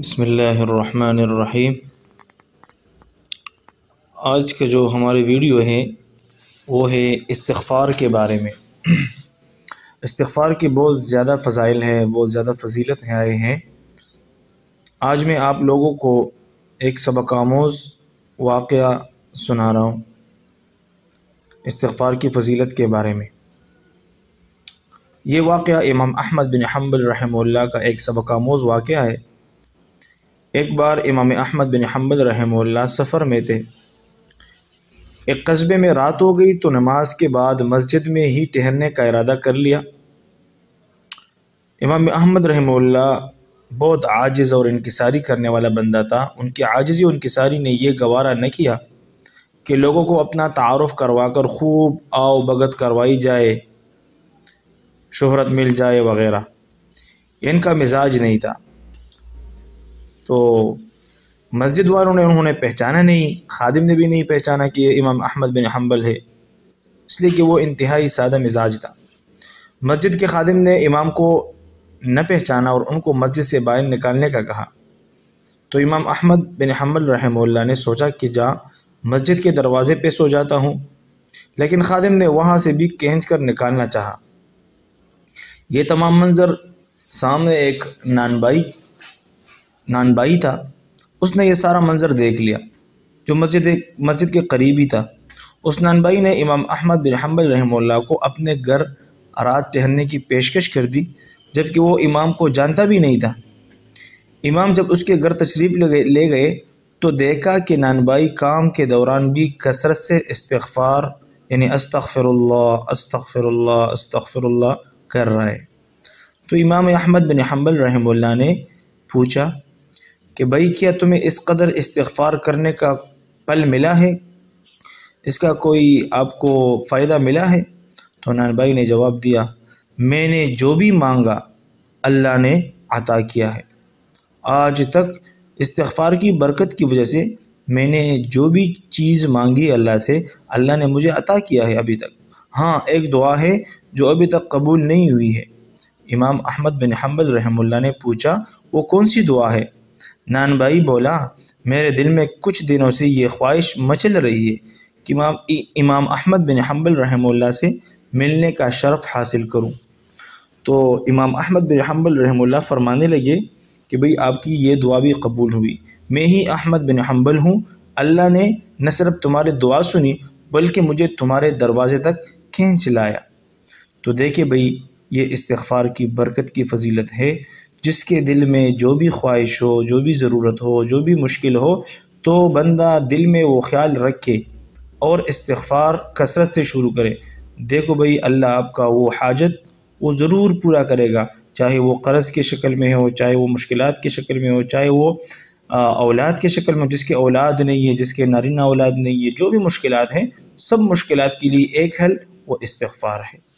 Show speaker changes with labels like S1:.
S1: بسم اللہ الرحمن الرحیم۔ آج کا جو ہماری ویڈیو ہے وہ ہے استغفار کے بارے میں۔ استغفار کی بہت زیادہ فضائل ہیں، بہت زیادہ فضیلت آئے ہیں۔ آج میں آپ لوگوں کو ایک سبق آموز واقعہ سنا رہا ہوں استغفار کی فضیلت کے بارے میں۔ یہ واقعہ امام احمد بن حنبل رحمہ اللہ کا ایک سبق آموز واقعہ ہے۔ ایک بار امام احمد بن حنبل رحمہ اللہ سفر میں تھے۔ ایک قصبے میں رات ہو گئی تو نماز کے بعد مسجد میں ہی ٹہلنے کا ارادہ کر لیا۔ امام احمد رحمہ اللہ بہت عاجز اور انکساری کرنے والا بندہ تھا۔ ان کی عاجزی و انکساری نے یہ گوارا نہ کیا کہ لوگوں کو اپنا تعارف کروا کر خوب آؤ بگت کروائی جائے، شہرت مل جائے وغیرہ۔ ان کا مزاج نہیں تھا۔ تو مسجد والوں نے انہوں نے پہچانا نہیں، خادم نے بھی نہیں پہچانا کہ یہ امام احمد بن حنبل ہے، اس لیے کہ وہ انتہائی سادہ مزاج تھا۔ مسجد کے خادم نے امام کو نہ پہچانا اور ان کو مسجد سے باہر نکالنے کا کہا۔ تو امام احمد بن حنبل رحمہ اللہ نے سوچا کہ جا مسجد کے دروازے پہ سو جاتا ہوں، لیکن خادم نے وہاں سے بھی کھینچ کر نکالنا چاہا۔ یہ تمام منظر سامنے ایک نانبائی تھا، اس نے یہ سارا منظر دیکھ لیا، جو مسجد کے قریب ہی تھا۔ اس نانبائی نے امام احمد بن حنبل رحمہ اللہ کو اپنے گھر رات ٹہلنے کی پیشکش کر دی، جبکہ وہ امام کو جانتا بھی نہیں تھا۔ امام جب اس کے گھر تشریف لے گئے تو دیکھا کہ نانبائی کام کے دوران بھی کثرت سے استغفار یعنی استغفر اللہ استغفر اللہ استغفر اللہ کر رہا ہے۔ تو امام احمد بن حنبل رحمہ اللہ نے پوچھا کہ بھائی کیا تمہیں اس قدر استغفار کرنے کا پل ملا ہے، اس کا کوئی آپ کو فائدہ ملا ہے؟ تو نانبائی نے جواب دیا، میں نے جو بھی مانگا اللہ نے عطا کیا ہے۔ آج تک استغفار کی برکت کی وجہ سے میں نے جو بھی چیز مانگی اللہ سے، اللہ نے مجھے عطا کیا ہے ابھی تک۔ ہاں، ایک دعا ہے جو ابھی تک قبول نہیں ہوئی ہے۔ امام احمد بن حنبل رحمہ اللہ نے پوچھا، وہ کون سی دعا ہے؟ نانبائی بولا، میرے دل میں کچھ دنوں سے یہ خواہش مچل رہی ہے کہ امام احمد بن حنبل رحمہ اللہ سے ملنے کا شرف حاصل کروں۔ تو امام احمد بن حنبل رحمہ اللہ فرمانے لگے کہ بھئی آپ کی یہ دعا بھی قبول ہوئی، میں ہی احمد بن حنبل ہوں، اللہ نے نہ صرف تمہاری دعا سنی بلکہ مجھے تمہارے دروازے تک کھینچ لایا۔ تو دیکھیں بھئی، یہ استغفار کی برکت کی فضیلت ہے۔ جس کے دل میں جو بھی خواہش ہو، جو بھی ضرورت ہو، جو بھی مشکل ہو، تو بندہ دل میں وہ خیال رکھے اور استغفار کثرت سے شروع کرے۔ دیکھو بھئی، اللہ آپ کا وہ حاجت وہ ضرور پورا کرے گا، چاہے وہ قرض کی شکل میں ہو، چاہے وہ مشکلات کی شکل میں ہو، چاہے وہ اولاد کی شکل میں، جس کے اولاد نہیں ہے، جس کے نارینہ اولاد نہیں ہے، جو بھی مشکلات ہیں، سب مشکلات کے لیے ایک حل وہ استغفار ہے۔